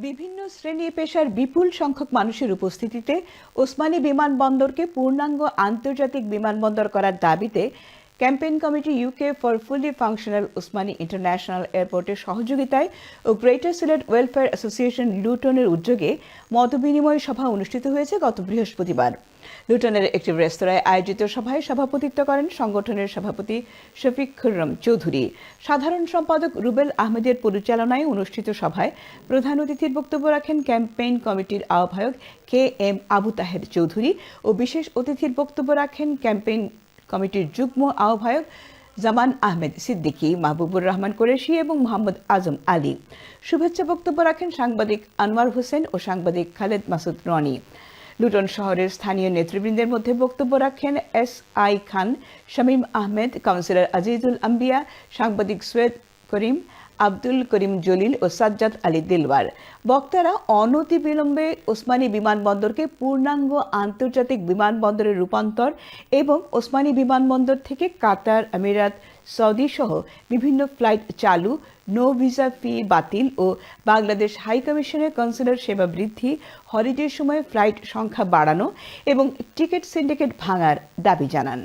বিভিন্ন শ্রেণী পেশার বিপুল সংখ্যক মানুষের উপস্থিতিতে ওসমানী বিমানবন্দরকে পূর্ণাঙ্গ আন্তর্জাতিক বিমানবন্দর করার দাবিতে campaign committee UK for fully functional Osmani international এয়ারপোর্টের সহযোগিতায় ও গ্রেটার সিলেট ওয়েলফেয়ার অ্যাসোসিয়েশন লুটনের উদ্যোগে মতবিনিময় সভা অনুষ্ঠিত হয়েছে গত বৃহস্পতিবার। লুটনের একটি রেস্তোরাঁয় আয়োজিত সভায় সভাপতিত্ব করেন সংগঠনের সভাপতি শফিক খুররম চৌধুরী। সাধারণ সম্পাদক রুবেল আহমেদের পরিচালনায় অনুষ্ঠিত সভায় প্রধান অতিথির বক্তব্য রাখেন ক্যাম্পেইন কমিটির আহ্বায়ক কে এম আবু তাহের চৌধুরী ও বিশেষ অতিথির বক্তব্য রাখেন ক্যাম্পেইন কমিটির যুগ্ম আহ্বায়ক জামান আহমেদ সিদ্দিকী, মাহবুবুর রহমান কুরেশি এবং মোহাম্মদ আজম আলী। শুভেচ্ছা বক্তব্য রাখেন সাংবাদিক আনোয়ার হোসেন ও সাংবাদিক খালেদ মাসুদ রনি। লুটন শহরের স্থানীয় নেতৃবৃন্দের মধ্যে বক্তব্য রাখেন SI খান, শামীম আহমেদ, কাউন্সিলর আজিজুল আম্বিয়া, সাংবাদিক সৈয়দ করিম, আব্দুল করিম জলিল ও সাজ্জাদ আলী দিলওয়ার। বক্তারা অনতিবিলম্বে ওসমানী বিমানবন্দরকে পূর্ণাঙ্গ আন্তর্জাতিক বিমানবন্দরে রূপান্তর এবং ওসমানী বিমানবন্দর থেকে কাতার, আমিরাত, সৌদি সহ বিভিন্ন ফ্লাইট চালু, নো ভিসা ফি বাতিল ও বাংলাদেশ হাই কমিশনের কনসুলার সেবা বৃদ্ধি, হলিডের সময় ফ্লাইট সংখ্যা বাড়ানো এবং টিকিট সিন্ডিকেট ভাঙার দাবি জানান।